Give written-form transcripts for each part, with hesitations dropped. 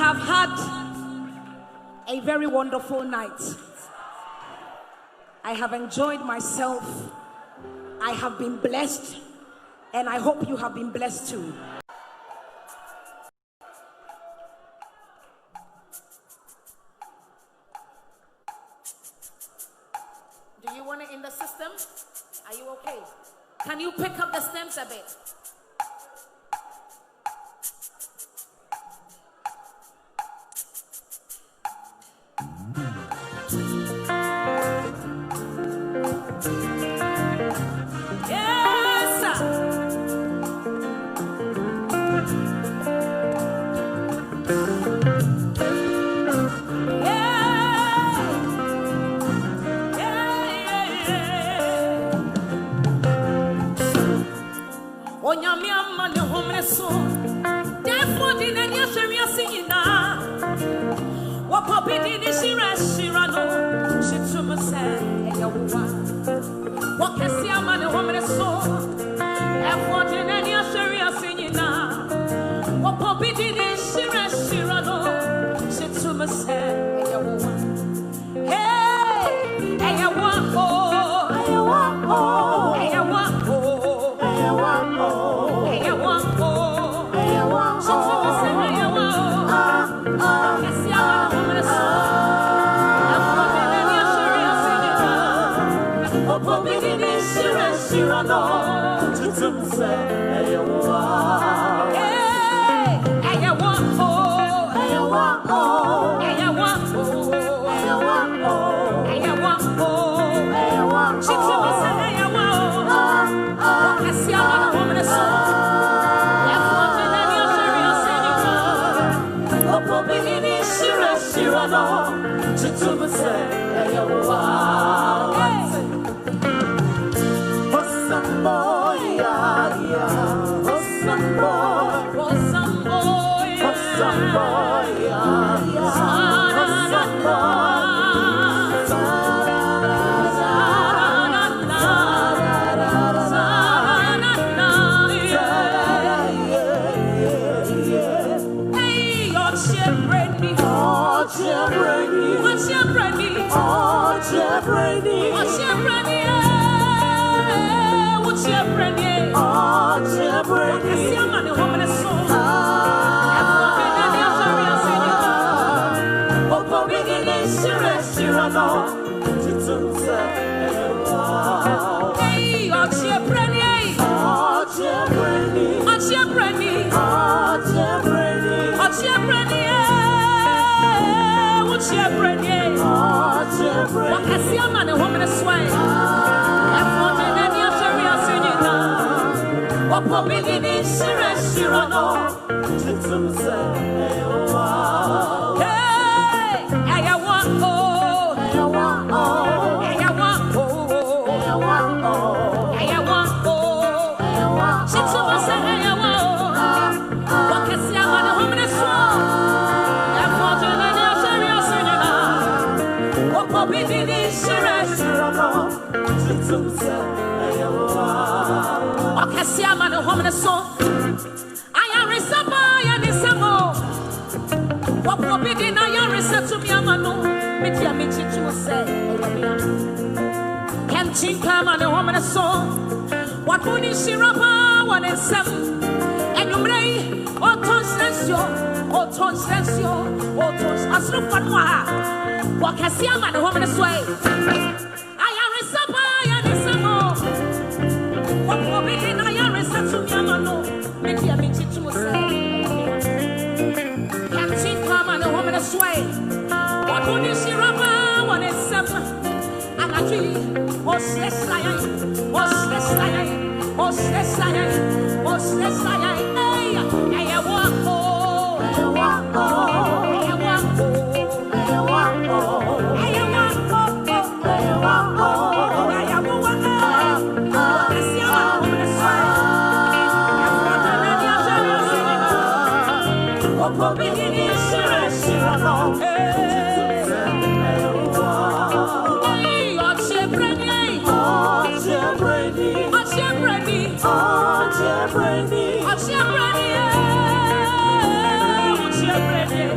have had a very wonderful night. I have enjoyed myself. I have been blessed, and I hope you have been blessed too. Do you want it in the system? Are you okay? Can you pick up the stems a bit?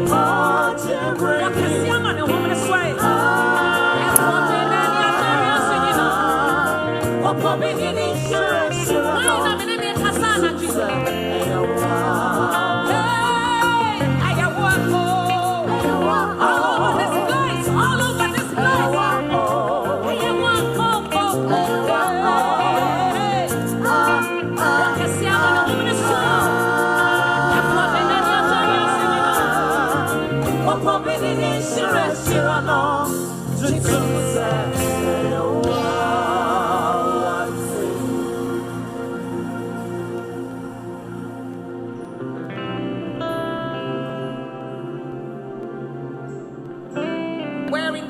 Oh,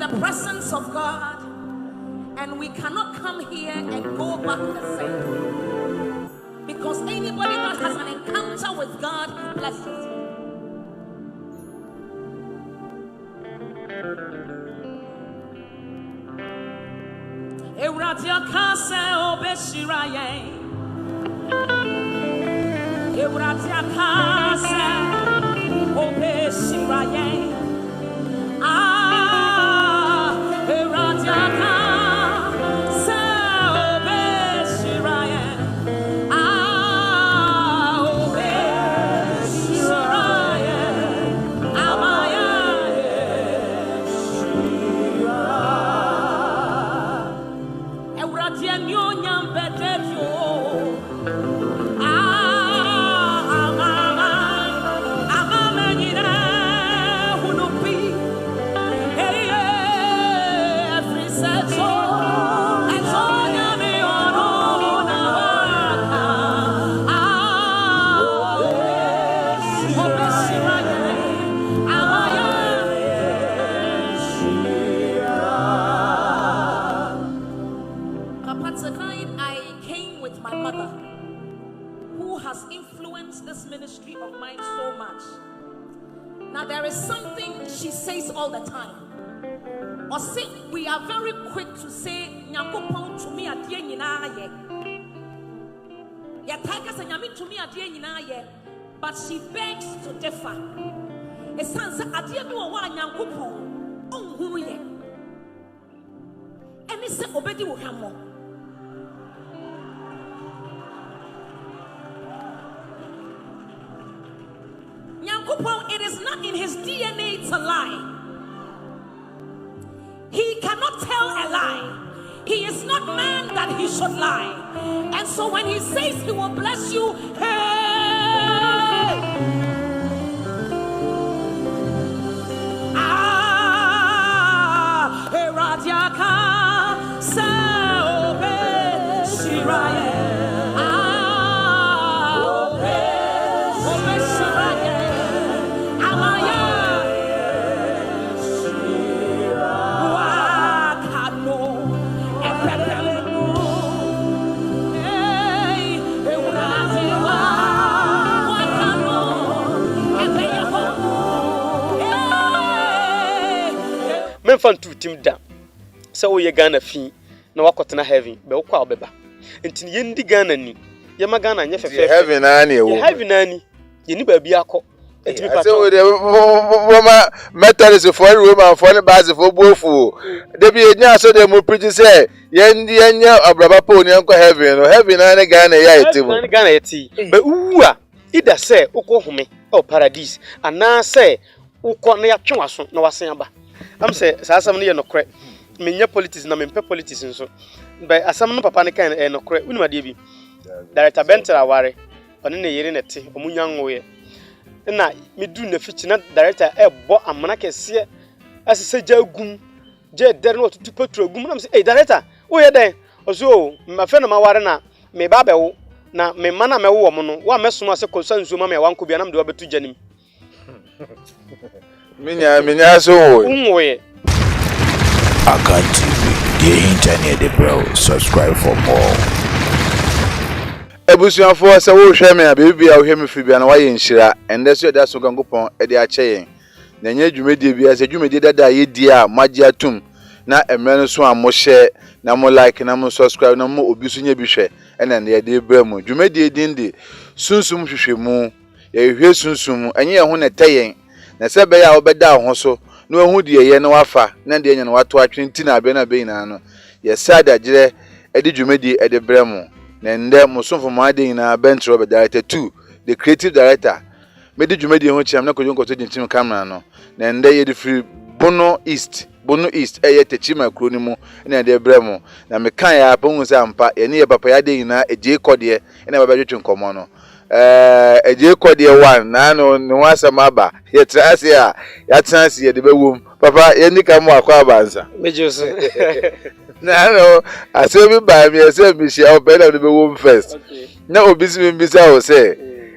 the presence of God, and we cannot come here and go back the same. Because anybody that has an encounter with God, He blesses. Euradia kase obeshiraye. Euradia kase obeshiraye. Ah, Euradia kase obeshiraye. Ah, obeshiraye. Amaya. Now there is something she says all the time. Or say we are very quick to say Nyankopon to me adie nyina ye. Ya taka say Nyame to me adie nyina ye, but she begs to differ. Esansa adie bi wo wa Nyankopon onhunu ye. Eni se obedi wo hwamo. It is not in his DNA to lie. He cannot tell a lie. He is not man that he should lie. And so when he says he will bless you, hey! Ah, Radiaka, Saobe, Shiraye. Fan to team down. So we Ghana fee, no wakotena heaven, be okwa obeba. Enti yendi Ghana ni. Ye ma Ghana nye fefe. Heaven ani e wo. Heaven ani. Ye ni ba bi akọ. Enti mi pa. So we woman metals for woman for the base for bofu. Dey be enya so dey mo preach say yendi enya abraba pa oni enko heaven no. Heaven ani Ghana ya eti mo. Ghana eti. Be uwa ida say ukọ home o paradise ana say ukọ na ya twenwaso na wasen aba. I'm say asam no ye no kre menya politics na mempe politics nso by asam no papa ne kan no kre unima de bi director Bentel aware one ne yere nete omunya nwoye na medu na fichi na director bo amana kese asese jagum je der no tutu petro gum na say eh director wo ye den oso ma fe na ma ware na me ba be wo na me mana me wo mo no wa meso ase konsansu ma me wanko bia na me de obetu janim Minya so unwoye Akan TV, the internet the bro. Subscribe for more. Ebusuafo se wo hwe me abebi a wo hwe me fi bia na wa ye nhira ende so da so gankopon e de ache yen na nya dwumedie bia se dwumedie dada ye di a maji atum na emre no so amohye na mo like na mo subscribe na mo obi so nya bi hwe ena ne de bra mu dwumedie dindi sunsum hwehwemu ye hwe sunsum enye ye ho na tayen na se be ya obeda ho so no ehu de ye na wafa na de nya na wato atwenti na be na be ina no ye sada gire edi dwumedi edi bremu na nde musonfo maade na Bentel be director 2 the creative director medi dwumedi ho chiam na kojo nkoto jinchim camera no na nde ye di free Bono East eye techima kro ni mu na de bremu na me kan ya pongu se ampa ye ne ye papa ya de ina eje kodie na baba dwetwe nkomo no eje kodie 1 na no ne wasama ba ye trase a ya trase ye de bewum papa ye nika mu akwa abanza mejoso na no aso bi ba mi ese mi hia obe na de bewum first na obisi mi bisa o say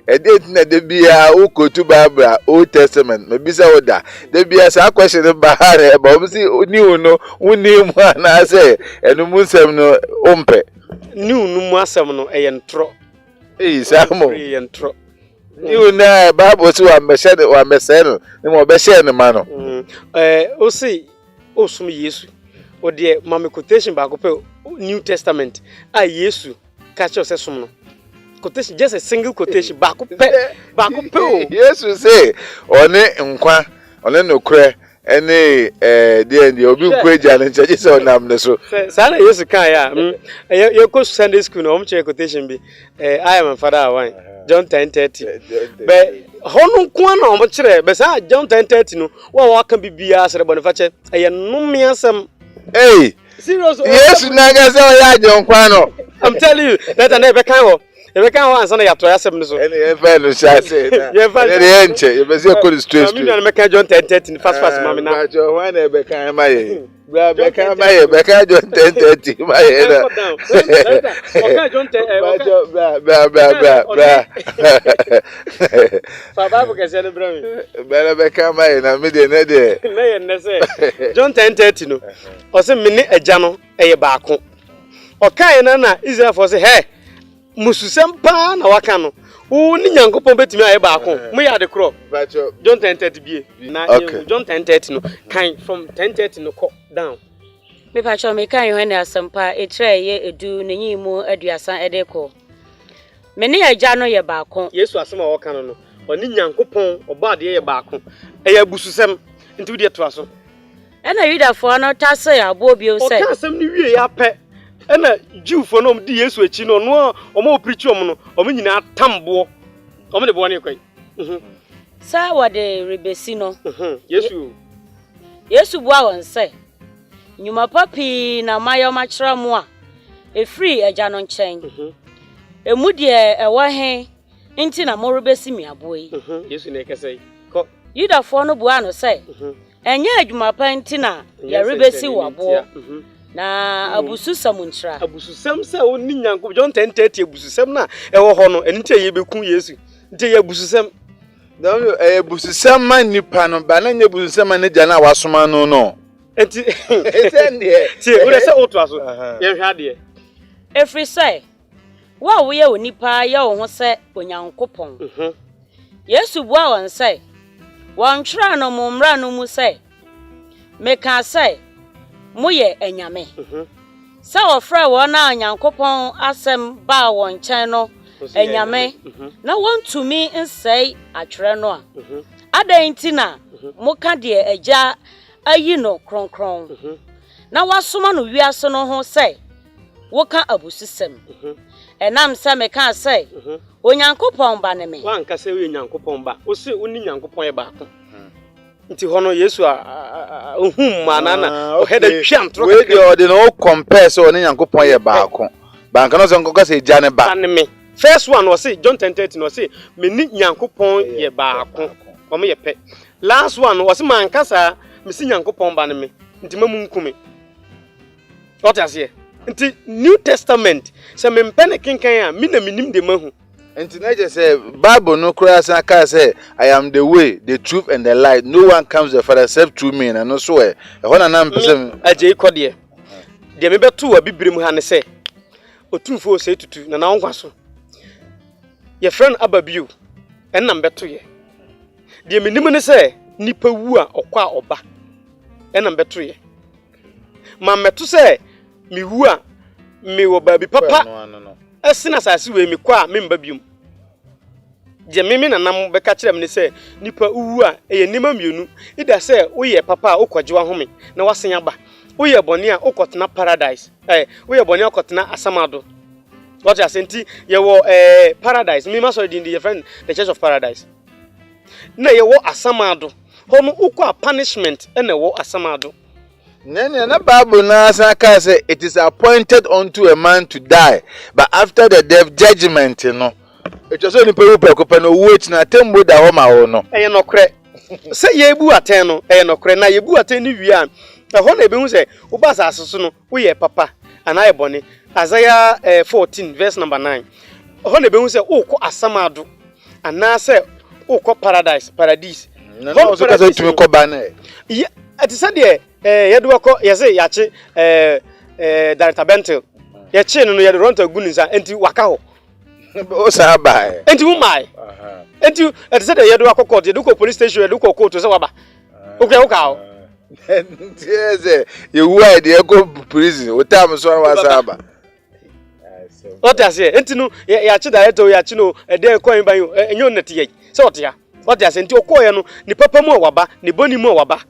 e date na de bia o kotu Bible Old Testament me bisa oda de bia sa question ba hare ba o si ni uno uni mu na say enu mu nsem no ompe ni unu mu asem no ntro samo ntro you na Bible si wa mese no ni mo be share no ma no o si o sum Yesu o de mame quotation ba ko pe New Testament Yesu ka che o se sum no quotation just a single quotation ba ko pe o Yesu say one nkwa one no kure ene de obi nkweja no nche se onam ne so sana Yesu kan ya ye ko Sunday school no om che quotation bi I am father one John 10:30 be honu kwa na om kire be sa John 10:30 no wa kan bibia sere bonifache no me asem serious Yesu na ga se o ya John kwa no I'm telling you that I never can ho ebe kan ho ansa na ya to asem no so ene e fa no sha se na ene enche e be se ko straight mi na me kan John 10:30 fast mama na ba jo wa na ebe kan ma ye bra be kan ma ye be kan John 10:30 ma ye na okay John 10 bra fa ba ko se le bra mi be kan ma ye na me de na de na ye na se John 10:30 no o se me ni eja no eye baako o kan na Israel for say hey mususem pa na waka no wo ni Nyankopon betimi aye baako mo ya de kro John 10:30 bie na John 10:30 no kan from 10:30 no ko down me pa cho me kan Yohane asampa etre ye edu nenyi mu aduasa edeko me ne agya no ye baako Yesu asem a waka no oni Nyankopon oba de ye baako eye bususem nti de to aso ena Yudafo no tase abo bio se o ka asem ni wie ya pe ena Jewfo no di Yesu echi no no omo preach om no omo nyina tambo omo de bo ne kwai sa wade rebesi no Yesu bua won se nyuma papi na mayo machra mu a efri agya no nchen emu de ewa he nti na mo rebesi mi aboyi Yesu na ekese ko Yudafo no bua no se enye adwuma pa nti na ya rebesi wabo na abususam ntra abususam se oni Nyankopon John 10:30 abususam na ewo ho no enti ye beku Yesu nti ye abususam na abususam man nipa no ba na nye abususam na gya na wasoma no no enti etende ti o de se oto aso ye hwa de efri say wa wo ye onipa ye wo ho se Onyankopon Yesu bua won say won twa no mo mra no mu say meka say moye enyame sa ofra wo na Onyankopon asem ba won chen no enyame na wontumi nsei atwere no a adan ntina moka de agya ayi no kronkron na wasoma no wiase no ho sei woka abususem enam se meka sei Onyankopon ba ne me wan ka se we Nyankopon ba o se oni Nyankopon e ba ko nti hono Yesu ohum manana o heda twam tro we dey o dey no compare so oni Nyankopon ye baako banka no so nkoka se gya ne ba me first one was say John 10:30 no say me ni Nyankopon ye baako o me ye pe last one was man kasa me si Nyankopon ba ne me nti mamu nkume what as here nti New Testament se me mpene kenkan a me na minim de mahu nti na je say Bible no kura san ka say I am the way the truth and the light no one comes the Father except through me and no so e ho na nam pese aje KODIE de me beto abibirem ha ne say otumfo say tutu na wonkwa so ye friend ababiu en nam beto ye de menim ne say nipa wu a okwa oba en nam beto ye ma meto say mi wu a mi wo ba bi papa asina sase we mi kwa memba bium je meme na nam be ka kirem ne se nipa uwu a eye nima mienu ida se woye papa okwajewa home na wasenya ba woye bone a okotena paradise woye bone a okotena asamado what you senti ye wo paradise me ma so di your friend the church of paradise na ye wo asamado hono ukwa punishment na wo asamado Nene na Bible na san ka say it is appointed unto a man to die but after the death judgment no it was only people no wait na tembo da ho ma ho no eye no kre se ye ebu aten no eye no kre na ye ebu aten ni wi a ho na ebe hu se wo ba sa asoso no wo ye papa ana ye bone Isaiah 14 verse number 9 ho na ebe hu se wo ko asamado ana say ukọ paradise no so ka say tumi ko ba na yeah ati say de yedu akọ yese yache director Bentel yache no yedu ronto agunisa enti waka ho o sa ba enti wo mai enti ati say de yedu akọ court yedu ko police station yedu ko court so waba okay wo ka ho enti you why de go prison o time so wa sa ba what I say enti no yache director yache no de ko ban enyo neti ye say what ya what I say enti okoye no ni papa mu waba ni boni mu waba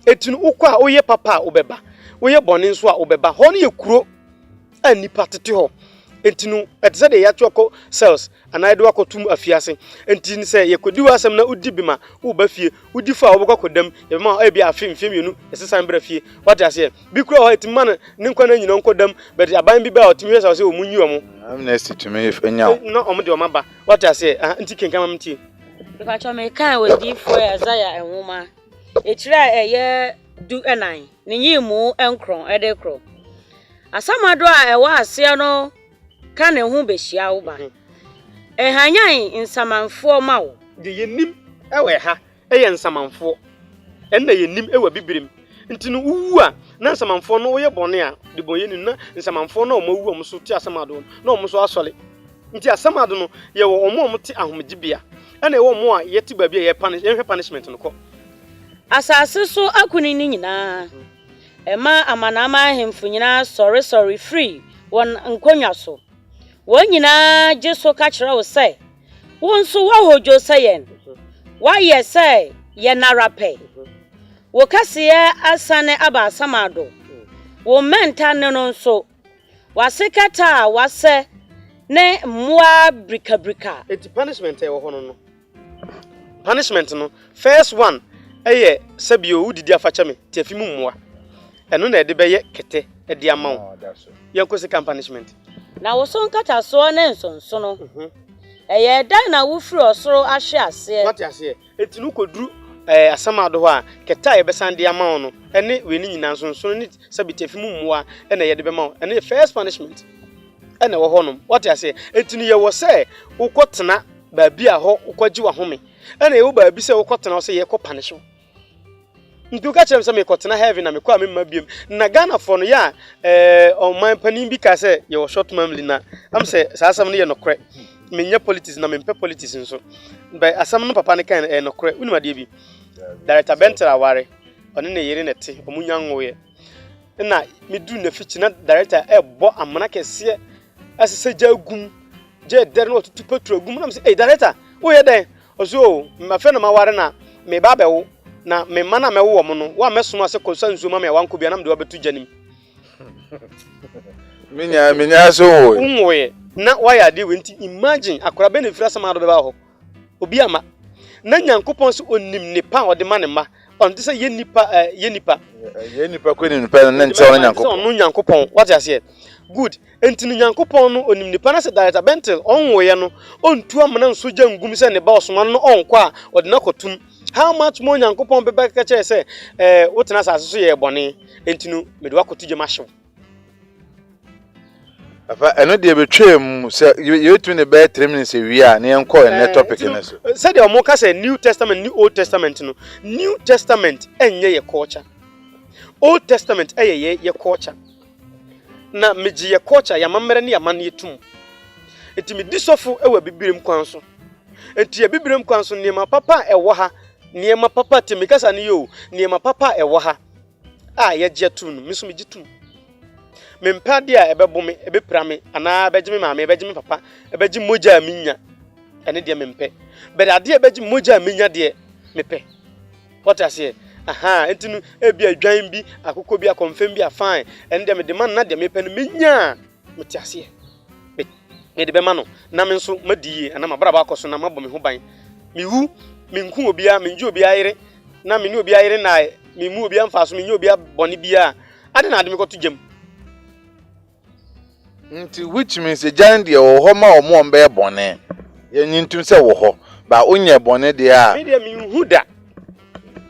enti no ukọ a oye papa obeba oye boni nso a obeba ho ne yekuro anipa tete ho enti no etese de yache ko cells ana de wakotum afiase enti ni say yekodi wasam na udi bima wo ba fie udi fa wo bokkodam ye ma e bia afim yenu esesan bra fie what I say bi kura ho etima ne nkwa na nyina nkodam but aban bi ba otimi say o munyi omo amnesty to me if enya no omo de omaba what I say enti kenkan mamti because me kan we di for Isaiah enwoma etira eye du enan ne yimu enkron ede kro asamado a ewa ase no ka ne hu behia wo ba hanyan insamanfo ma wo de yenim ewe ha eye nsamanfo enna yenim ewa bibirim nti no wu a na nsamanfo no wo ye bone a de bonye ni na nsamanfo no mo wu o mo so ti asamado no mo so asole nti asamado no ye wo o ti ahomgibia ena e wo mo a ye ti ba bia ye punishment no ko asase so akuni ni nyina ema amanama ahemfo nyina sorry free won nkonwa so won nyina jeso ka kire wo say won so wa hojo sayen wa ye say ye narape wo kase asane aba asamado wo menta ne no so wasekata wase ne mwa brika eti punishment e wo hono no punishment no first one eye sabio udidi afacha me tiafimu mwa eno na ede beye kete ede amawo yankosi kan punishment na wo so nkata so ne nsonso no eye dan na wo firi osoro ahwe ase what ya say etinu koduru asamado ho a keta ye besande amawo no ene we ni nyina nsonso ni sabi tiafimu mwa ene ye de be mawo ene first punishment ene wo hono what ya say etinu ye wo say ukotena baabi a ho ukwaji wa home ene ye wo baabi say ukotena wo say ye ko punish ndu ka chem se me kotena heaven na me kwa me mabiem na Ghana for no ya on man panin bi ka se ye wo short family na am se saasam no ye nokre menya politics na me mpe politics nso ba asam no papa ne kan nokre unima de bi director Bentel aware one na yere nete omunyanwo ye na me du na fichi na director bo amana kese asese jagum je der no tutu petro gum na me se director wo ye den ozo ma fe no ma ware na me ba bewo na me mana me wo mo no wa meso ase konsa nzu ma me wanko bia na me de obetu janim minya so wo unwoye na wa ya de wenti imagine akora be na fira sama do be ba ho obi ama na nyankopon so onim nipa ode ma ne ma on te say ye nipa ko ni nipa na nche on nyankopon so no nyankopon what you say good entinu nyankopon no onim nipa na se director Bentel onwoye no ontu amana nso jangum se ne ba osoma no onko a ode na kotum. How much more nyankopon be ba ka che say wotena asase so ye bone entinu me de wakotu je mahyew afa eno de betwem se yetu ne be 3 minutes wi a ne enko en topic ne so said the omo ka say New Testament New Old Testament no New Testament enye ye culture Old Testament ye culture na meji ye culture ya mamere ne ya man yetum enti me disofo ewa bibirem kwan so enti ya bibirem kwan so ne ma papa ewo ha niema papa temikasa ni yo niema papa ewo ha a ye jetu no miso mejitu mempade a ebebome ebeprame ana ebegime maame ebegime papa ebegi moja aminya ene de mempe but ade ebegi moja aminya de mepe what I say aha entinu ebi adwan bi akoko bi akonfem bi afan ene de me de man na de mepe no menya metiase me de be ma no na me nso madie ana mabraba akoso na mabɔ me ho ban miwu minhu obia minju obia yire na mini obia yire na mimu obia mfaso minju obia bɔne bia ade na ade me koto gem nti which means a giant de wo ho ma omo mbe bɔne ye nyintum se wo ho ba onye bɔne de a me de minhu da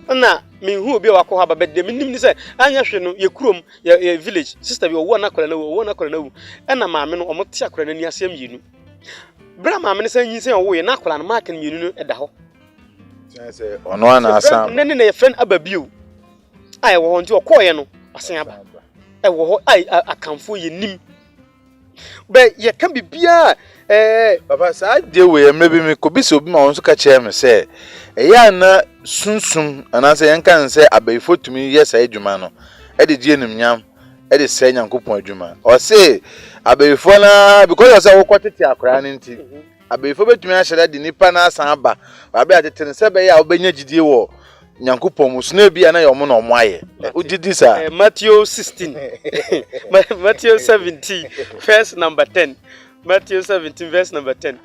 na minhu obia wakɔ ha ba de minim ni se anya hwe no ye kurom ye village sister bi wo na kɔla na wo na kɔla na wo ɛna maame no omo te akɔla na ni asɛm yinu bra ma me say nyinse wo ye na akola no mark no mienu no eda ho say ono ana asam nne na ye friend ababio ai wo nti okoye no asen aba e wo ho ai akamfo ye nim be ye kan bibia papa sa de we maybe me ko bi so bi ma won so ka che me say eya na sunsum ana say yen kan say abaifo tumi yes adwuma no e de die nim nyam e de say nyankopon adwuma o say abaifo na because you say wo kwatete akora ne nti abaifo betumi a hyeda de nipa na asan aba ba atete se be ya obenya gidie wo nyankopon musuna bi ana yomo na omo aye ugidi sa Matthew 16 Matthew 17 verse number 10 Matthew 17 verse number 10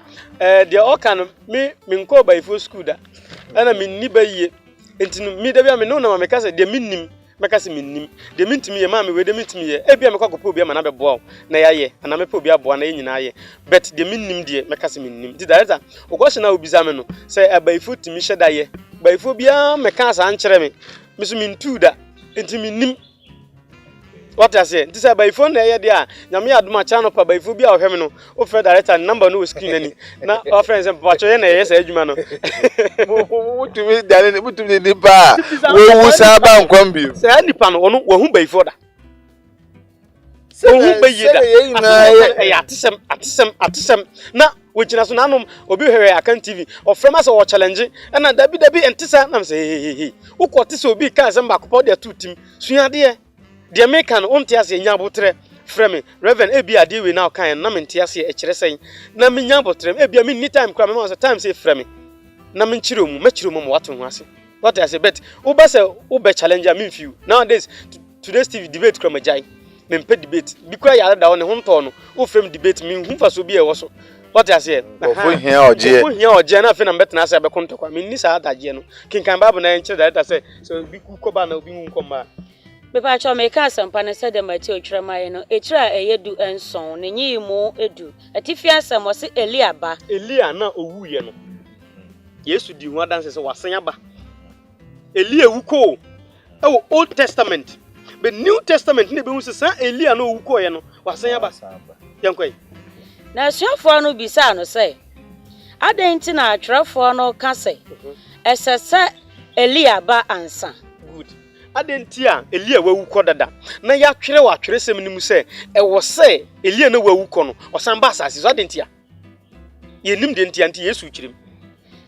they all can me nko abaifo school da ana me ni baye enti me da bia me no na me ka say de minnim meka se minnim de mintimi ye ma me we de mintimi ye e bia me kwakopo obi ma na beboa na yaye ana me pa obi aboa na nyina ye but de minnim de meka se minnim di director ogohye na obi za me no say abaifo timi hyeda ye baifo bia meka asa ankyere me me so mintu da enti minnim what I say this abaifo na ye de a nyame adoma cha no pa baifo bia ohwe me no o fre director number no screen ani na o friends em pa cho ye na ye sa adwuma no mutumi dale mutumi ni ba wo sa ba nkwam bi say nipa no ono wo hu baifo da wo hu bayi da atesem na wogina so nanom obi hwere akan TV o frema se wo challenge na dabi entisa na say wo kwotise obi kan se mba kopo de tutim suade de make an onti ase nya botre frame reverend ebi ade we now kan na menti ase e kire sen na me nya botre ebi me ni time kra me ma say time say frame na me chire mu mo wato ho ase what I say bet wo be say wo be challenge me few nowadays today's TV debate kra majai me mpe debate bi kra ya da wo ne ho nto no wo frame debate me hu fa so bi e wo so what I say ofo hia oje na fe na bet na ase be konto kwa me ni sa adaje no kinkan babu na en chire director say so bi ku ko ba na obi hu nkoma Bepa cho me ka sampa ne se de Matthew twremaye no etira eyedu enson ne nyimu edu atifi asem o se Elia ba Elia na owuye no Yesu di hu adanse se wasen aba Elia wuko e Old Testament but New Testament ne be hu se san Elia na owuko ye no wasen aba yankoi na suafo no bisa no se adenti na atwerefo no ka se esese Elia ba ansa good adenti a Elia wawuko dada na ya twere wa twere sem ni mu se e wo se Elia na wawuko no osan ba asase so adenti a ye nim de ntia nti Yesu kirim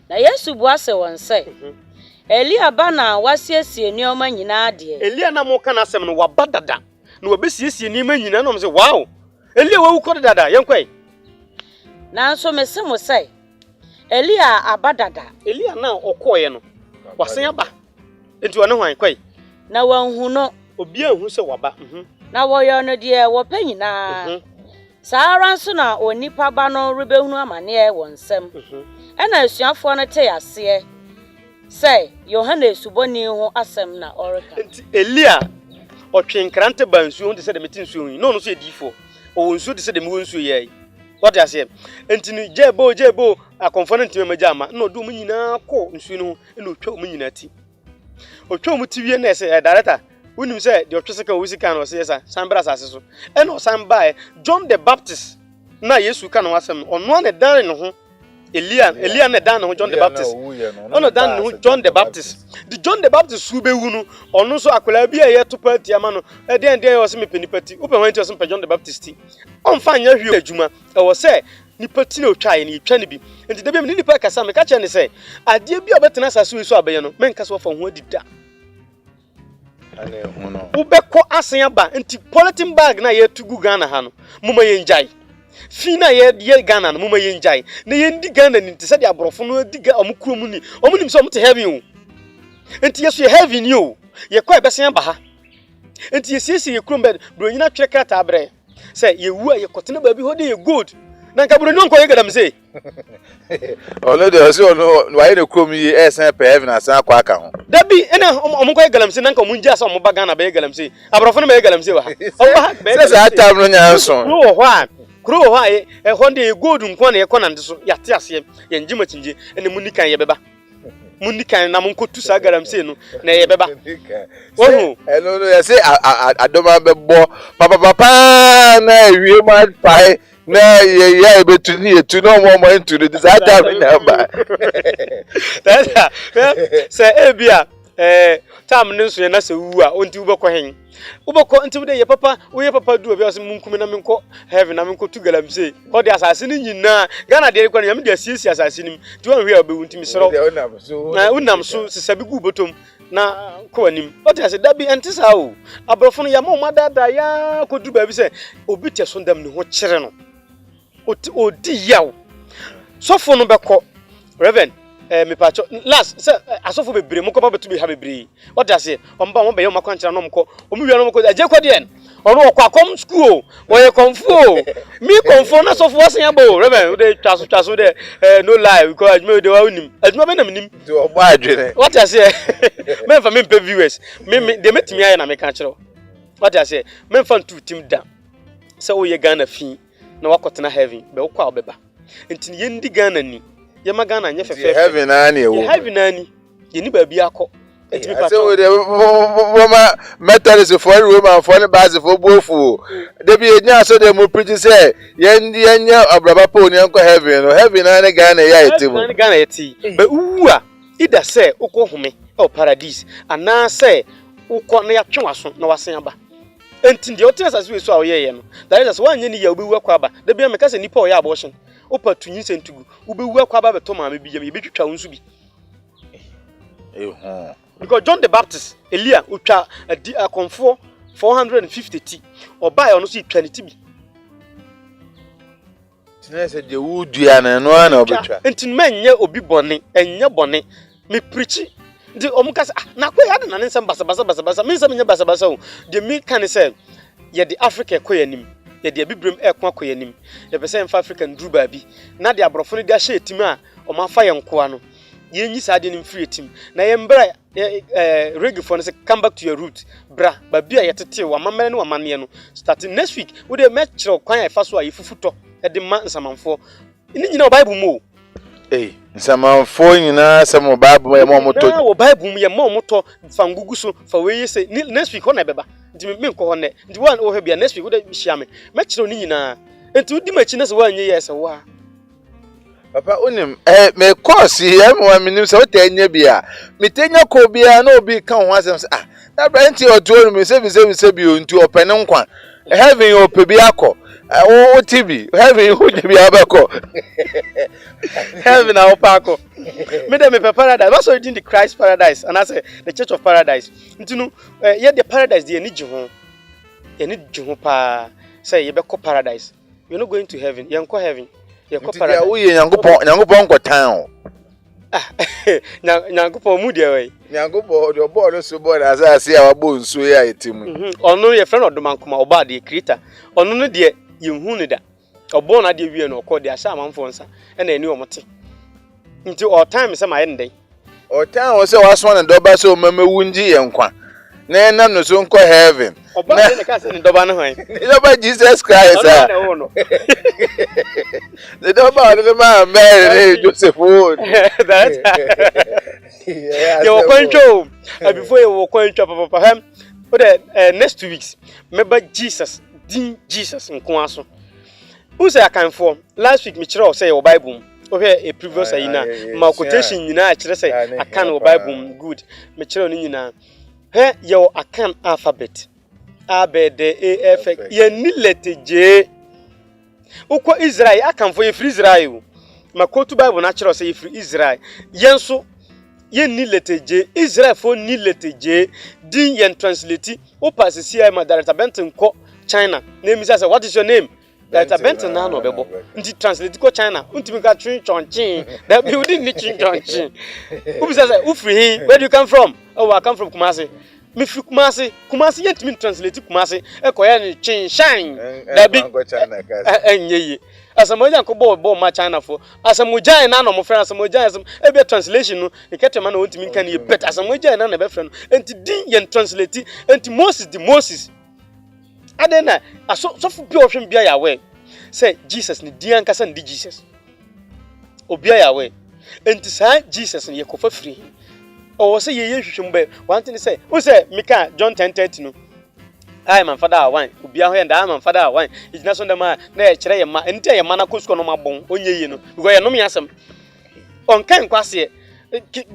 na Yesu bua se won se Elia ba na wasiesie nioma nyina de Elia na mo kana asem no waba dada na wabesiesie nioma nyina no se wow Elia wawuko dada yankwai na so me se mo se Elia abadada Elia na okoye no wasen aba enti wona hwan kwai na wanhu no obi ahu se waba na woyo no de wo panyina saara nso na onipa ba no rebehunu amane e wonsem ena asuafo no te ase say Yohana esuboni ho asem na orika enti Elia otwenkrante bansuo de se de metinsuo yi no no so edifo o wonsuo de se de wonsuo yi what I say enti ni jebo akonfo no ntime majama no do mu nyina ko nsuo no ena otwa mu nyina ti otwa mu ti wie na se director unim se de otwese kan wusika no se yesa sanbra asase so ena osanba John the Baptist na Yesu kan wasem ono na dan ne ho Elia na dan ne ho John the Baptist ono dan ne ho John the Baptist the John the Baptist su be wu no ono so akola bi ye to party ama no e den yo se me penipati wo pe wan ti so pe John the Baptist on fa nya hwie adwuma e wo se ni pati na otwa ye ni twa ne bi enti da bi me ni pa kasa me ka che ne se ade bi obetena asase so abaye no men kasa wo fa ho adida ane hu no ubekọ asen aba enti polythene bag na ye tugu Ghana ha no muma ye njai fi na ye Ghana no muma ye njai na ye ndi Ghana ni te se de abrofo no diga omukuro mu ni omunim so omte heaven o enti yeso ye heaven yo ye kwa ebesen aba ha enti ye siesie ye krom bed bro nyina twere krata abre se ye wu ye kotena ba bi ho de ye gold na nka bro nyon ko ye gadam se ono de so ono wa ye ne krom yi esen pe heaven asan akwa aka ho dabi ena omko ye galamse na nka munja so omba Ghana ba ye galamse abrofo no ba ye galamse wa se sa atam no nya nso kro ho a e honde ye gold nko na ye kona nde so yate ase ye njima tinje ene muni kan ye beba Munikan na munkotu sa galamsey no na ye beba wohu eno no ye say adoma bebo papa na ewie man pai na ye betu ni etu no mo into this time number say ebia tam ne nso ye na se wu a onti ubekọ hen ubekọ nti de ye papa du obi ose munkum na menko heaven na menko tu galamsey ko de asase ni nyina Ghana de rekọ na yam de asiesie asase nim ti wan hwe obewu nti misero na unam so sesabi gu botom na ko anim o te ase da bi entisa o abrofo no yam o madada ya ko du ba bi se obi te so ndam ne ho kire no odi yaw sofo no bekọ reverend me pacho last say asofo bebre mo ko ba betu bi ha bebre what does say omba mo be yo makwanchira no mko omuwia no mko aje kodie ono okwa akom school o ye konfo mi konfo na sofo wasen abo reverend we dey twaso dey no lie because me dey wa unim aduma be na minim ti ogbo adwene what does say me fa me pe viewers me dey metimi aye na me ka kire what does say me fa ntu tim da say o ye Ghana fi na wakotena heaven be wo kwa obeba ntini ye ndi Ghana ni ye magana nye fefe heaven ani ewo heaven ani ye ni ba bi akọ etimi pa so we mama metals for room for the base for bofu de bi enya so de mo preach say ye ndi enya abraba pa oni enko heaven ani Ghana ya etimu ani Ghana eti be uwu a ida say ukọ home e paradise ana say ukọ na ya twenwaso na wasen aba enti de otes aswe so a oyeye no that is why anya ni ya obewu akọ aba de bi me ka say nipa o ya abortion opa tunyi sentugu ubewu akọ aba beto maame bi ye betwitwa wonsu bi because John the Baptist Elia utwa akonfo 450 ti oba ya no so itwa ne ti bi tinese de wudua na no na obetwa enti menye obi bone enye bone me preach ndi omukasa na kwa ya na nsem basa me nsem nye basa o de me kan say ye de Africa koyanim ye de bibrem ekwa koyanim ye be say mfa Africa nduru ba bi na de abrofo no de ahye etim a omafa ye nkoa no ye nyi sa de nim free etim na ye mbra reggae for say come back to your root bra ba bia ye tete wa mamere ne wa mane no starting next week we dey make sure kwan ya faso a ye fufuto e de ma nsamanfo ni nyina Bible mu nsamanfo nyina samo Bible ye mo moto na wo Bible mu ye mo moto fangugu so fa we ye say next week ona beba nti me nko ho ne nti one wo bia next week we dey hia me kire ni nyina enti udi machi na se wa nye yes wa papa unim me course ye mo minim se otanya bia metenya ko bia na obi kan ho asem se na bra nti odo me se bi o nti opene nkwa heaven ope bi akọ o tibi heaven hu bi abako heaven a opako me dem me paradise that's why the Christ paradise and I say the church of paradise nti no ye the paradise dey ni ji ho pa say ye be ko paradise you're not going to heaven ye nko heaven ye ko paradise wo ye nyankopon nko tan nyankopon mu de we nyankopon de obo no so bo na asase a wabo nso ya etimu ono ye friend odomankoma oba de creator ono no de ye hu ne da obo na de wie no ko de asha amanfo nsa na eni omote nti all time se ma ye ndey all time wo se waso na doba so mamewu nji ye nkwa na enam no so nko heaven oba de ka se ni doba no hwan ni doba Jesus Christ ah the doba no ma Mary Joseph that you will control before you will control papa hem for the next 2 weeks remember Jesus nko aso who say I can form last week me kire o say your Bible o a previous ayina ma quotation nyina a kire say I can your Bible good me kire ni nyina he your akan alphabet A B D E F ye ni letter J uko Israel akan for ye free Israel ma quote Bible na kire say ye free Israel yenso ye ni letter J Israel for ni letter J din yen translate o pass CI ma director Benton ko China name is say what is your name director Benton na no bebo nti translate ko China untimi ka chin chonchin that building ni chin chonchin who say who free where do you come from oh I come from Kumasi me free Kumasi yentimi translate Kumasi e ko ya ni chin shine that be enye asamoja ko bo ma China for asamoja na no mo friend asamoja e be translation no e kete ma na untimi kan ye bet asamoja na be friend enti din yen translate enti Moses adena so bi ohwem bia ya we say Jesus ni di ankasa ndi Jesus obia ya we enti saa Jesus ne yekofa free o se ye hwehwem be one thing say who say mika John 10:30 no I am father wine obia ho ye nda am father wine igina so ndam na e kire ye ma enti ye ma na kosuko no mabon onye yi no because ye nom yasem on kan kwase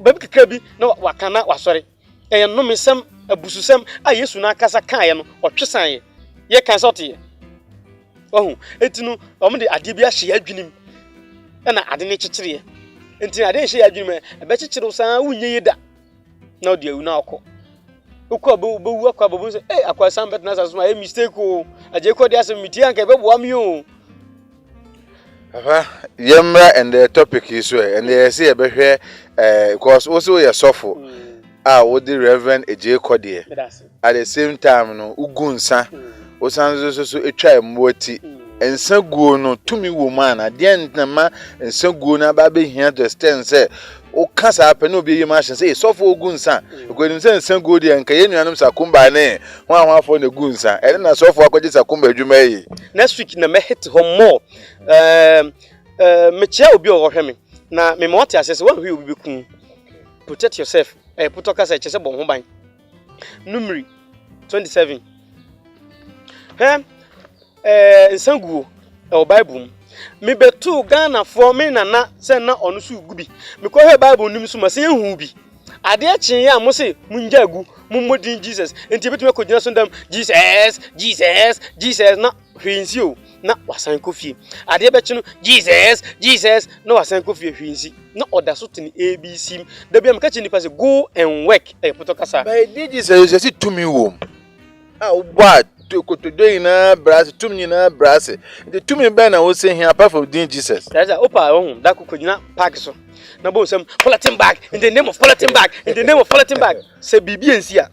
baby keka bi na wakana wasori ye nom sem abususem a Yesu na akasa kan ye no otwesan ye kan so te ye ohu enti no omde ade bi ahye adwinim na ade ne kyekyere ye enti ade hye adwinim e be kyekyere san wunye yi da na odi awu na akọ ukọ bewu akọ babu say eh akwa sam bet na asuma e mistake o aje ko dia asem miti anka be boa mi o Papa yemra and the topic is where and they say be hwe because also your sofo with the Reverend Eje KODIE at the same time no ugunsa osanzo so etwa emoti ensa guo no tumi wo man ade ntama ensa guo na ba be hia to stand say o kasa ape no be yima hye say sofo ogunsa ekwenim say ensa guo de nka ye nuanom sakumba ne ho afọ na gunsa ene na sofo akwaje sakumba adwuma yi next week na me hit home more me chia obi o hwe me na me mo te asese one hwe obi be kun protect yourself putoka say chese bon ho ban numeri 27 nsanguo o Bible me betu Ghana for me na se na onu su gubi me ko he Bible nim so ma se hu bi ade a chen ya mo se munja gu mummodin Jesus enti betu me ko gina so ndam Jesus na hwinsi o na wasan kofie ade be chi no Jesus na wasan kofie hwinsi na oda so tini ABC da bia me ka chi nipa se go and work puto kasa by Jesus you see to me wo what to na brass tumni na brass the tumi be na wo say here apart from doing Jesus that's opa ohun da kokogina park so na bo sem politin bag in the name of politin bag say bibi ensia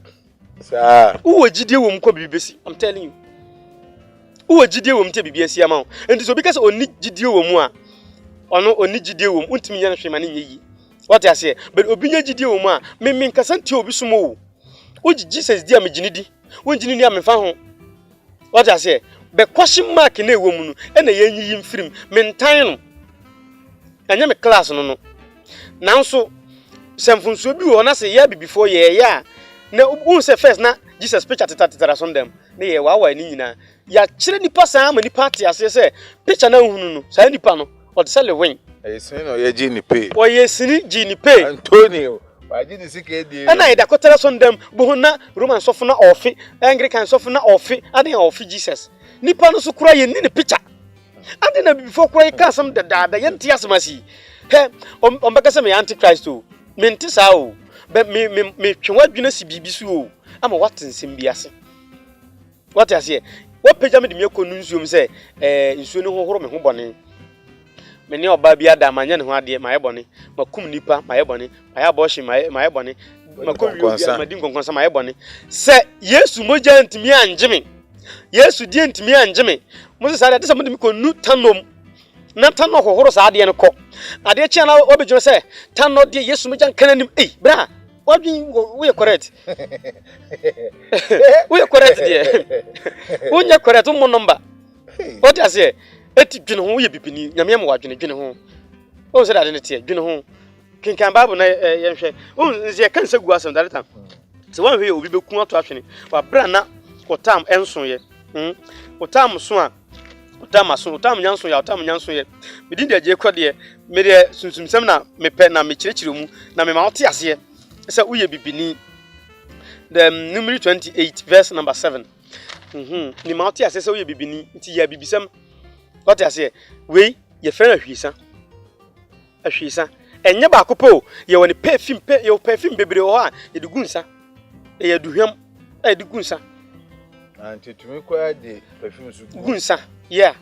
sir wo gidie wo mko bibesi I'm telling you wo gidie wo mte bibi ensia ma enti so because oni gidie wo mu a ono oni gidie wo mu ntimi nya hwe ma ne nyi what I say but obi nya gidie wo mu a me nkasa nti obi sumo wo Jesus dia me ginidi wo ginini a me fa ho what I say be question mark na ewo mu no e na yenyi mfirim mentan no anya me class no nanso semfunso bi wo na se ya before ye ya na un se first na Jesus picture tata son dem na ye wa ni nyina ya kire nipa san ma nipa ate ase se picture na hunu no sa nipa no o de sele wen e sin no ye ji ni pay o ye sini ji ni pay Antonio wa ji ni sike die na ida kotara son dem bo na Roman sofo na ofi Anglican sofo na ofi ade ofi Jesus nipa no so kura ye ni picture ade na before kura ka sam dada ye ntia asmasi he ombeka se me antichrist o me nti sa o be me twenwa dwuna si bibi so o ama watensem biase what I say what page me de me konu nsuom se nsuo ne hohoro me ho bone me ne oba bia da manya ne ho ade ma ye bone makum nipa ma ye bone ma ya boshi ma ye bone makum bia ma di nkonkonsa ma ye bone se Yesu moja ntimi anjeme Yesu die ntimi anjeme mo se sa de se mo de me konu tanom na tano hohoro sa ade ne ko ade chi na obedwo se tano de Yesu moja nkananim bra we correct we correct there unya correct mo number what I say eti dwene ho ye bibini nyame am wadwene dwene ho o se dade ne tie dwene ho kinkan Bible na ye hwe o nze kan se gu asem dade tam se wan hwe obi beku ato ahwene wa bra na kotam enso ye kotam so a kotam nyanso ya kotam nyanso ye medin de je KODIE me de sunsumsem na mepe na me kirekire mu na me ma wote ase say uye bibini the number 28 verse number 7 ni ma wote ase say uye bibini nti ya bibisem what I say we ye fe ahwisa enye ba kopo ye woni perfume bebre ho a ye de gunsa ye duhwam e de gunsa anti tumi kwa de perfume su gunsa yeah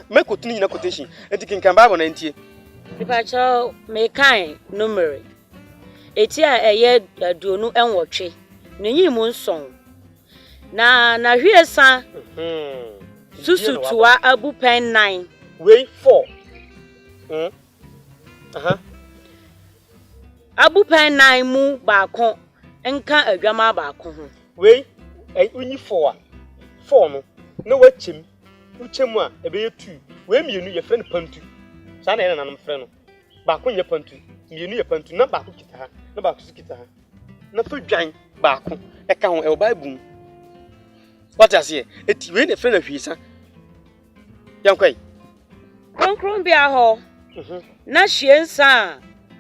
make otuni nyina quotation enti kinkan Bible na ntie Nipa cho me kan numeri eti a eye aduonu enwotwe nenyi mu nson na hwiesa susutua abupen 9 way 4 abupen 9 mu baako enka adwama baako ho way onyi 4 no na wachem uchemu a ebe ye 2 we mienu ye friend pantu sa na ene nanam frɛ no baako nyɛ pantu mienu yɛ pantu na baako kita ha na baako so kita ha na fa dwan baako ɛka ho ɛwɔ Bible what I say eti we ne friend ahwiesa yankwai Kronkron bia ho na hwie nsa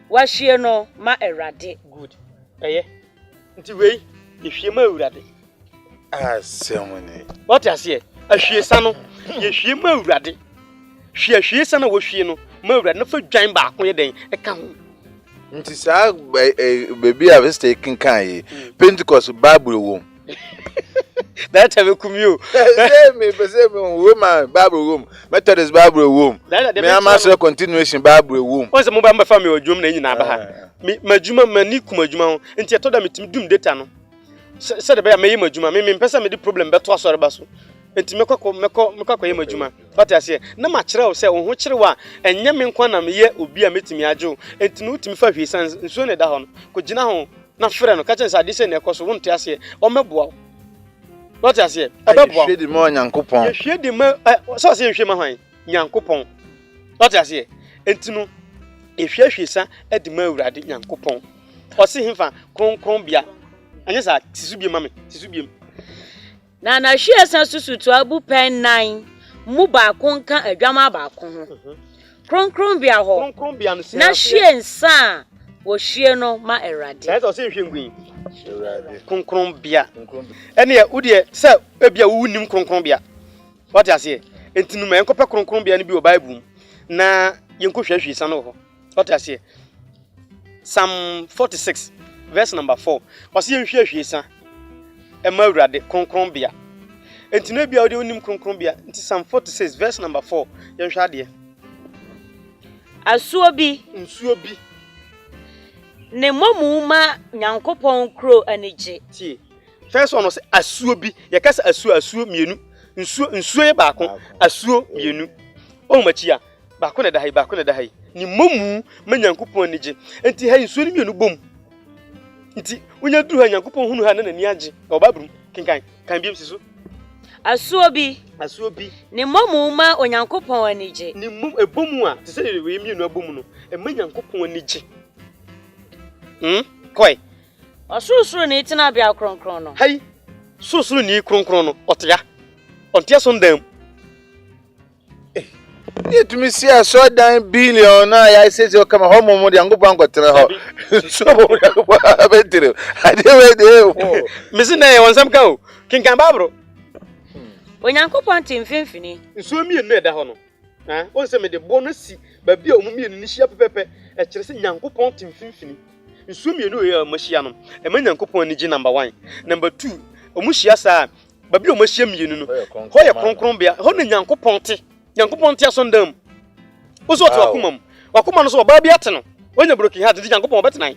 wa hwie no ma Awurade good nti we ye hwie ma Awurade asemuni what I say ahwiesa no ye hwie ma Awurade hwiesa na wo hwie no ma Awurade na fa dwan baako yɛ den ɛka ho nti saa baby a stay kinkan yi Pentecost Bible wo that have come you say me woman Bible room Methodist Bible room me amaso continuation Bible room once mo ba mba family odwum na nyina aba ha majuma mani kumadwuma ho nti etoda metim dum data no se de be ya meyi majuma me mpesa me di problem beto asore ba so nti mekọ ye majuma fata ase na ma kire o se wo ho kire wa enye me nkwa na me ye obi a metimi agye nti no utimi fa hwe san nso ne da ho no ko gina ho na frɛ no ka kyen sa de se ne ekoso wonte ase o meboa what I say abeboa hwe di ma Nyankopɔn hwe di ma so se hwe ma hwan Nyankopɔn what I say nti no ehwe sa edi ma Awurade Nyankopɔn o se himfa kronkron bia anya sa tisubie ma me tisubie na hwie sa susutu abu pen 9 mu baako nka adwama baako ho kronkron bia ho kronkron bia no se na hwie nsa wo hwie no ma Awurade na so se hwe ngwin kronkron bia ene ya udie se ebia wo nim kronkron bia what I say entinu ma enkope kronkron bia no bi o Bible na yenko hwehwe sa no ho what I say Psalm 46 verse number 4 wase yenhwehwe sa ema Awurade kronkron bia entinu bia odi onim kronkron bia nti Psalm 46 verse number 4 yenhwe ade asuo bi nsuo bi ne momu ma Nyankopɔn kro anije tie first one say asuo bi ye kasa asuo mienu nsuo ye baako asuo mienu o machia baako na da hai ni momu ma Nyankopɔn anije enti ha nsuo ni mienu bom nti unya duru ha Nyankopɔn hunu ha na nani age o babru kinkan kan biem siso asuo bi ne momu ma Onyankopɔn anije ni mom ebomu a te se we mienu abomu no e ma Nyankopɔn anije koi osurusuru ni tina bia kronkron no hai susuru ni kronkron no otia ontia so ndam yetumi si aso dan billion na ya sese o kama homo mo de Nyankopɔn ankotere ho so mo abetere ade we de misi na wonsam ka o kinkan babro Onyankopɔn timfimfini nso mienu eda ho no ha onse me de bo no si ba bia o mu mienu ni hia pepepe e kire se Nyankopɔn timfimfini nsuo mienu ye amahia no e ma Nyankopɔn anigi number 1 number 2 omuhia saa ba bi omahia mienu no ho ye kronkron bia ho ne Nyankopɔn te asondam ozo to wakoma no so ba bia te no wonya broken heart di Nyankopɔn obetenan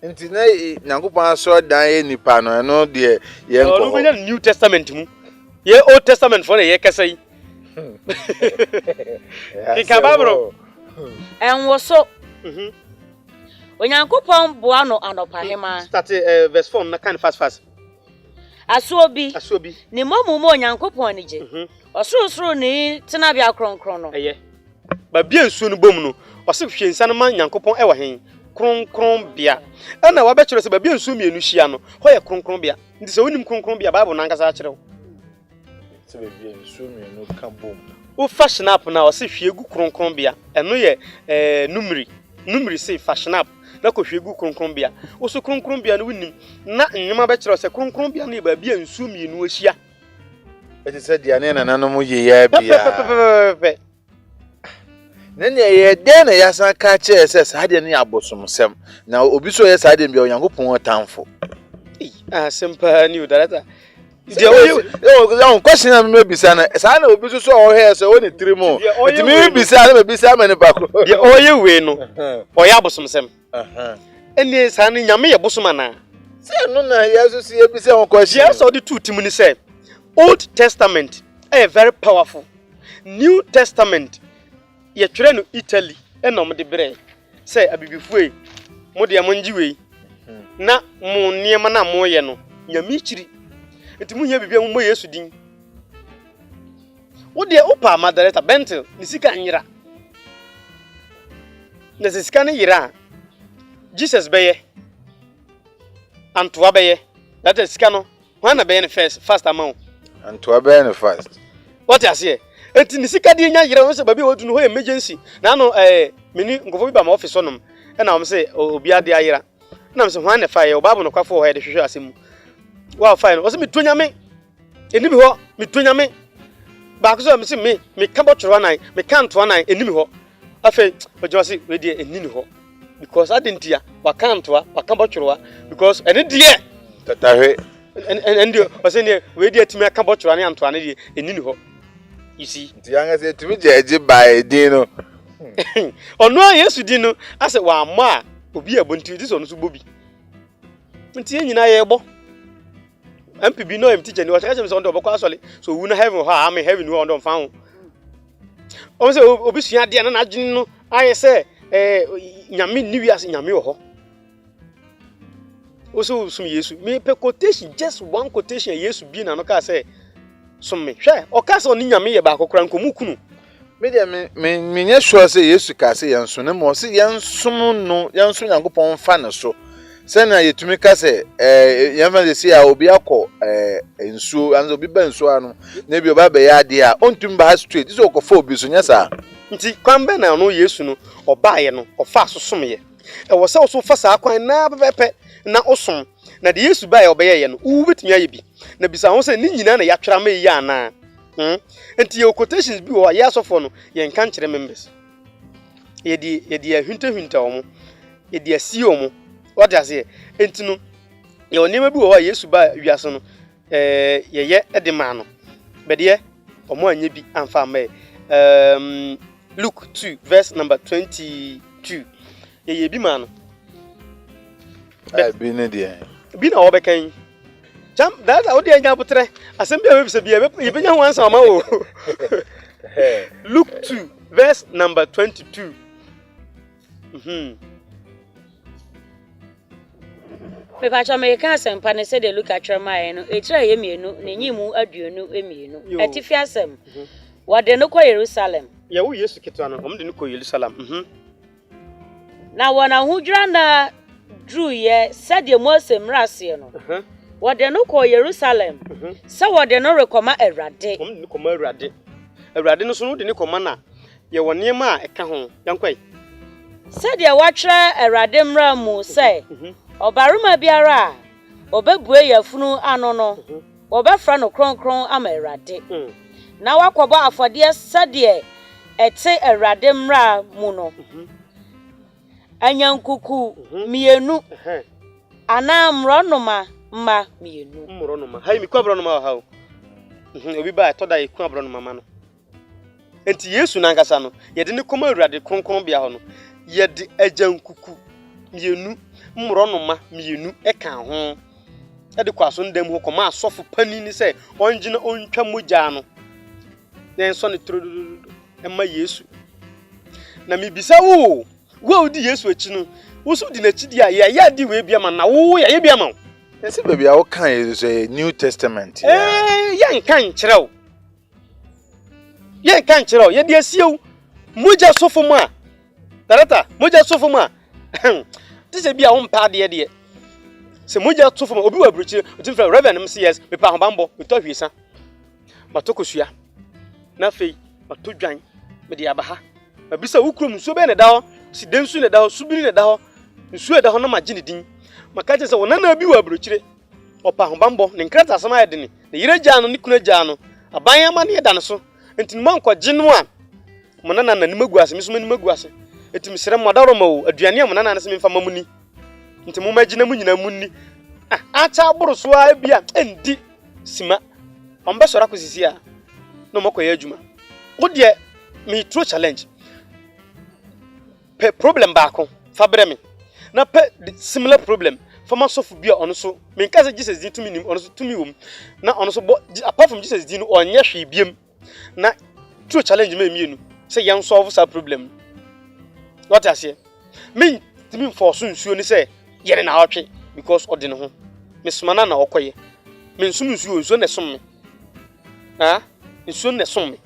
nti na Nyankopɔn aso dan ye nipa no no de ye nko no no New Testament mu ye Old Testament for ye kasa yi ikababro enwo so Onyankopɔn boa no anopa hema start verse 4 na kan fast asuo bi ne momu mo Onyankopɔn nije osurusuru ni tina bia kronkron no eye ba bia nsuo no bom no ose hwe nsa no ma Nyankopɔn ewa hen kronkron bia ana wa be kire se ba bia nsuo mienu hia no ho ye kronkron bia ndi se wonim kronkron bia Bible nan kasa kire wo se ba bia nsuo mienu ka bom wo fashion up na ose hwe gu kronkron bia eno ye numeri say fashion up na ko hwe gu kronkron bia wo so kronkron bia no wonim na nyema be kire se kronkron bia na ba bia nsuo mienu ahia eti se dia ne nananom ye ya bia nene ye de na ya san ka che se sa de ne abosomsem na obi so ye sa de bia Onyankopɔn tamfo simple new director dia o question na me bisa na sa na obi so o he se o ne trimo eti me bisa na bisa ma ne bako dia o ye we no o ya abosomsem eni sa na nyame ye bosoma na se no na yesu si e bisa o question yes o the two tim ni say Old Testament very powerful. New Testament ye twerɛ no Italy enom de bre say abibifue mo de amonji we na mo niema na mo ye no nyame chiri enti mo hia bibia mo Yesu din wo de opa madareta bentel ni sika nyira na sika ne yira Jesus beye antoa beye that is sika no wana beye ne first amount antoa beye ne first what you say enti ni sika de nya yira won se baby wodu no ho emergency na no mini ngofo bi ba ma office onom e na won se obi ade ayira na me se hwan ne fa ye obabu no kwafo ho ye de hwehwe asem wa fa no o se metonya me eni bi ho metonya me ba ko so me se me ka botoro nan me ka nto nan eni mi ho afa ojo se we de eni ni ho because adentia wa ka nto wa ka botoro because eni de tatahwe and o se ne we de atimi aka botoro nan nto ane de eni ni ho you see nti yanga se tumi jeje by din no ono Yesu din no ase wa ma obi abonti dis ono so bobi nti nyina ye bo MPB no teacher ni wata kache so ndo bokwa asole so wu na heaven ho am heaven wo ndo mfa ho o se obi sua de na adwin no aye se nyame ni wiase nyame wo ho o so sum Yesu me pe quotation just one quotation Yesu bi na no ka se sum me hwe o ka se oni nyame ye ba kokora nkomu kunu me de me nya sure say Yesu ka say yanso ne mo say yansom no yansom Nyankopɔn fa ne so se na yetumi ka say yamfa de say a obi akọ ensuo anzo obi ba ensuo ano na bi oba ba ya ade a ontum ba straight so okofo obi so nya sa nti kwambe na no Yesu no obaye no ofa sosom ye e wo se wo so fa sa kwan na bebepe na osom na de Yesu baye obeye ye no wu betumi aye bi na bisa ho se ni nyina na ya twera ma yi ana enti your quotations bi wo ya sofo no ye nka nkere members ye di ahunta omo ye di asi omo what does it enti no ye onema bi wo Yesu ba wiase no ye de ma no bede omo anya bi amfa ma Luke 2 verse number 22 ye bi ma no bi ne de bi na wo bekan jam that how dey nya botre asem bia we bia ye benya ho ansa ma o Luke 2 verse number 22 me pa cha me ka asem pa ne se de look at my no e tira ye mienu ne nyimu aduonu emienu atifi asem wade no ko Jerusalem ye wo Yesu ketwa no omde no ko Jerusalem na wona hudra na dru ye sade Mose mrase no wade no ko Jerusalem se wade no rekoma Awurade omde no koma Awurade no so no de ne koma na ye wone ma a eka ho yankwai sade watwra Awurade mra mu se obaruma biara obebue yafunu ano no obefra no kronkron ama Awurade na wakoba afode sade ete Awurade mra mu no anyankuku mienu ana mronoma ma mienu mronoma hai mi kwabronoma ha obi ba toda ye kwabronoma ma no enti Yesu na nkasa no ye de ne koma Awurade kronkron bia ho no ye de ajankuku mienu mronoma mienu eka ho e de kwaso ndam ho koma asofo pani ni se onjina ontwa mogya no nen so ne trododo ema Yesu na mibisa wo di Yesu achi no wo so di na chi di a ya di we bia ma na wo ya bia ma ese baby a wo kan is New Testament ya nkan kyerɛw ye di asiew mogya sofo mu a darata mogya sofo mu a tise bia wo mpa de se mogya sofo mu obi wa bruchi otimfra reverend MCS me pa hobambo me to hwesa matokosua na fei matodwan me de abaha mabisa wukrum nso be ne da ho si densu ne da ho subiri ne da ho nsu e da ho na magine din maka je se wona na bi wa bruchire opa hobambo ne nkrata asama ye de ne yire gya no ne kuna gya no aban ama ne da ne so enti mo ankwaje no a mo na ni maguase mi so ni maguase enti mi sere mo dawro ma o aduane mo na se mi fa mamuni enti mo magina mu nyina munni acha buru so a bia endi sima ombe sora kosisi a no mokoye adwuma wo de me true challenge pe problem baako fa bre me na pe similar problem fama sofu bia ono so me nka se Jesus din tumi nim ono so tumi wom na ono so apart from Jesus din onye hwe biem na true challenge me mienu se yan solve sa problem what I say me timi force nsuo ni se yere na hotwe because odi ne ho me somana na okoye me nsum nsuo ne som me nsuo ne som me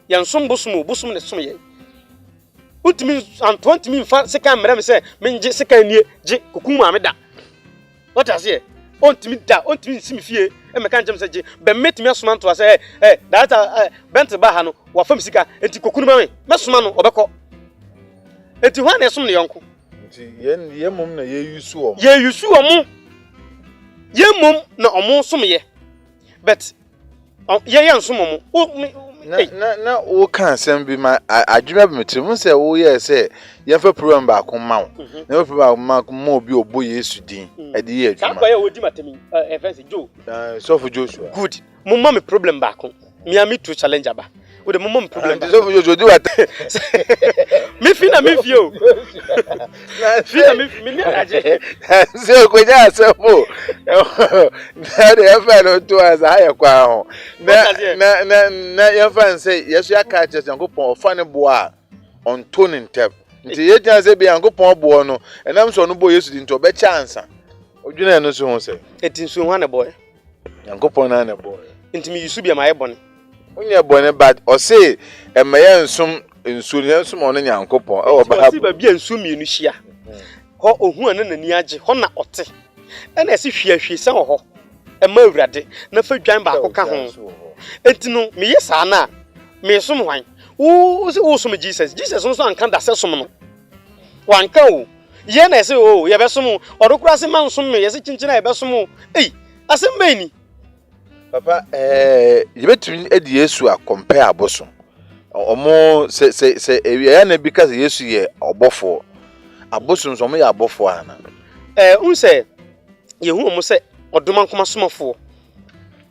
yan som bosom ne som ye Ultimate and 20 min fa second madam say menje second nie je kokuma me da. What I say? Ultimate sim fie e me kan jam say je be metimi asoma nto say that bent ba ha no wa fam sika enti kokunu ma me soma no obekọ. Enti hwan na esom ne yonko. Enti ye mom na ye yusu o. Ye yusu omo. Ye mom na omo som ye. But ye nsom omo. Na o kan sem bi ma adwuma bi metim mo say wo ye say ye fa program ba ko ma wo na program ma ko mo bi obo Yesu din e de ye adwuma ka ko ye wodi matemi efense Joe so for Joshua good mo ma me problem ba ko me am to challenge aba wo de mo ma me problem ba so for Joshua di wat me fi na me fi o fi na me fi me ni aje se ko ja se mo na de fa no to as aye kwa ho na ye fa say Yesu aka che Yankopon ofa ne bo a on tone ntep nti ye tia se bi Yankopon bo no enam so no bo Yesu di nto be chansa odwuna no so ho say etin so ho na boy Yankopon na na boy nti mi yusu bi ma ye bone onye bone bad o say emaye nsum nsu ne nsum ono Yankopon e wo ba si ba bia nsu mienu hia ho ohu ana nani age ho na ote na esi hwie san ho ema awurade na fa dwan ba akoka ho enti no me yesa na me som hwan wo som Jesus nso anka da se som no wanka o ye na ese o ye be som odokura se man som me ye se chinchina ye be som asem bani papa ye betumi edi Yesu a compare aboso omo se ya na bi ka Yesu ye obofo aboso nso mo ye abofo ana unse ye hu mo se odoma nkoma somafo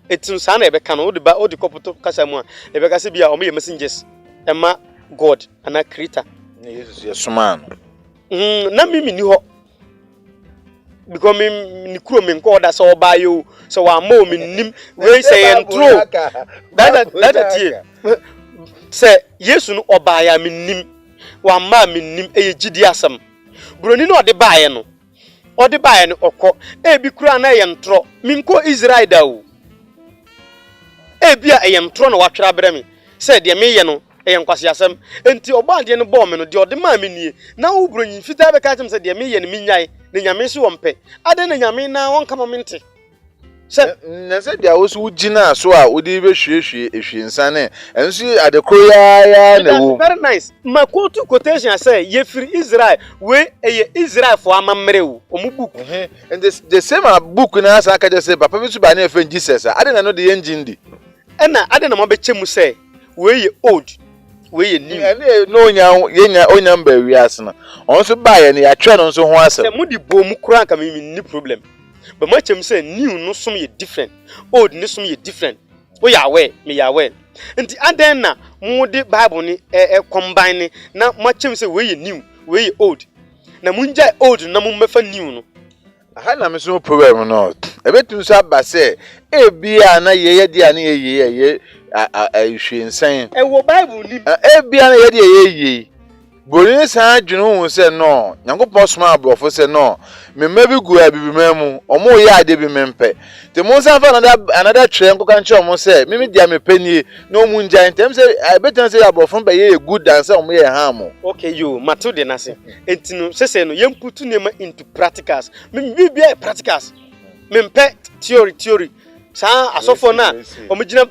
etin sa na ebe ka no odi kopoto kasa mu a ebe ka se bia omo ye messengers ema God ana creator na Jesus ye soma no na mimi ni ho because me ni kuro me nko da so oba yo so wa ma o me nim we say entro that tie say Yesu no oba ya me nim wa ma me nim gidi asam broni no ode baaye no okọ bi kura na ye ntro me nko Israel da o bia ye ntro no watwera bere me say de me ye no nkwasi asam enti oba de no bo me no de ode ma me nie na wo bronyi fita be ka tem say de me ye no me nyai ne nyame so wompe ade ne nyame na won kama mente se na se dia wo so ugina so a odi be hwehwe ehwe ne enso adekroya ya na wo very nice makotu quotation say ye free Israel we eye Israel for amamre wo omu book and the same book na asa ka je say papa bi su ba na efen Jesus ade na no de engine di na ade na mo be chemu say we ye old we ye new no nya onya mba wi asena onso ba ye ne ya twa no so ho asem se mudi bom kura nka me ni problem but much them say new no some ye different old no some ye different we ya aware me ya aware nti aden na mu de bible ni combine na much them say we ye new we ye old na munja old na mu mefa new no aha na me so problem no ebetum so aba say bia na ye dia na ye hwe nsan wo bible ni bia na ye dia ye Bori sa dwunu hu se no Nyankopon soma abrofo se no memma bi gu abibima mu omo ye ade bi mempe te mo san fa another tren ko kan che omo se mimi dia me panie no mu njan tem se betan se abrofo ba ye good dance omo ye ha mo okay you matu de nase entinu se no yemputu nema into practicals mimi bia practicals mempe theory sa asofo na omo gina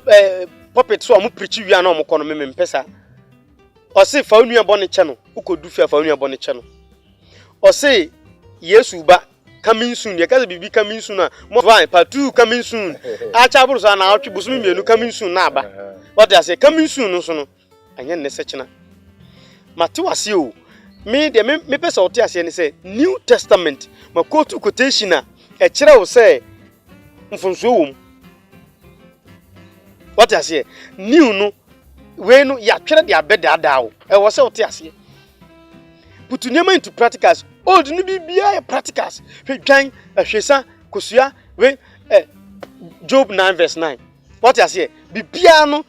puppet so omo preach wi na omo kono mempe sa o se fa onua bone che no ukodu fa onua bone che no o se Yesu ba coming soon ye ka bibi coming soon na mo fine part 2 coming soon a cha buru so na otwe busumi mienu coming soon na aba what I say coming soon no so no anya ne se chena mate wase o me de me pesa ote ase ne say New Testament ma quote quotation na e kire wo say mfonso wo what I say new no we no ya twere de abeda dawo e wo se ote ase put nyama into practicals old no bibia practicals hwedwan ahwesa kosua we Job 9 verse 9 what I say bibia no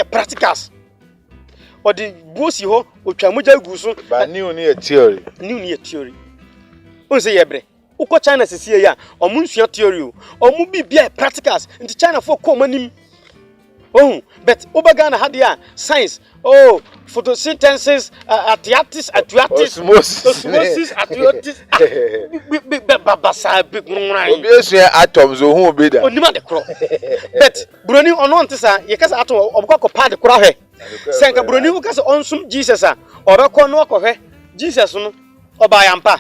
practicals or the bosi ho otwa moja gu so ba new ni theory o se yebre uko China sesie ya omu nsua theory o omu bibia practicals nti China for ko manim Oh, but Obagana had ya science. Oh, photosynthesis, atiatis, osmosis, atiatis. Babasa, big moon. Obviously, atoms who be there. Only the crop. But Bruni on one tisa, you can atom of cock pad the crowd. Sanka Bruni who can on some Jesus or a corner of her. Jesus, or by Ampa.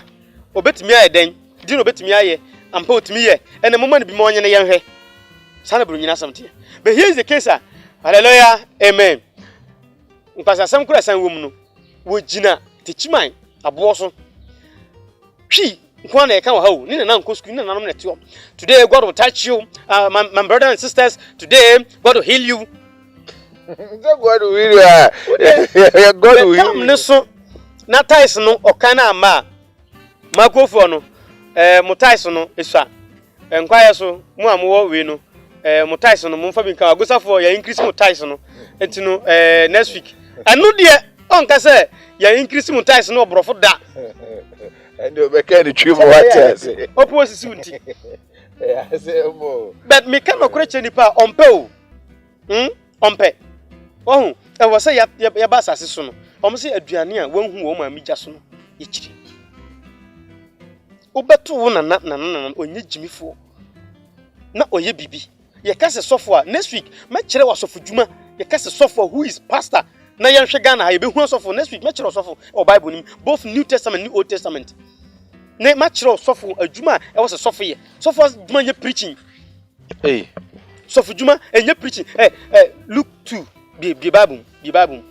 Obet me a den, didn't obet me a and put me and the moment be more than a young hair. Sana Brunina something. But here's the case, hallelujah, amen. Because some crescent woman would Gina teach mine a bosom. She, one I can't hold, Nina Uncle Screen and I'm not you. Today, God will touch you, my brothers and sisters. Today, God will heal you. God will heal you. God will heal you. Not Tyson or Kana Ma. My go for no, Motyson is and quiet so, Muamu, we know. Motyson, Monfabinka, go for your increase Motyson, and to know next week. And no dear, Uncle say, you're increasing Motyson or bro for that. And you'll make any trip what I say. Oppose soon. I say more. But me cannot create any power on Peo. On pay. Oh, I was say your bass assassin. Almost a Diania, one who woman me just no. Each. Obeto one and not none on ye Jimmy for. Not or ye bibi. Ye cast a software next week. My chair was of Juma. Ye cast a software who is pastor. Na yan Shagana, I be one of next week, match of or Bible, both New Testament and New Old Testament. Ne match of software, a Juma, I was a software. So far, Juma, you're preaching. Hey, So for Juma, and you're preaching. Luke 2, be Bible.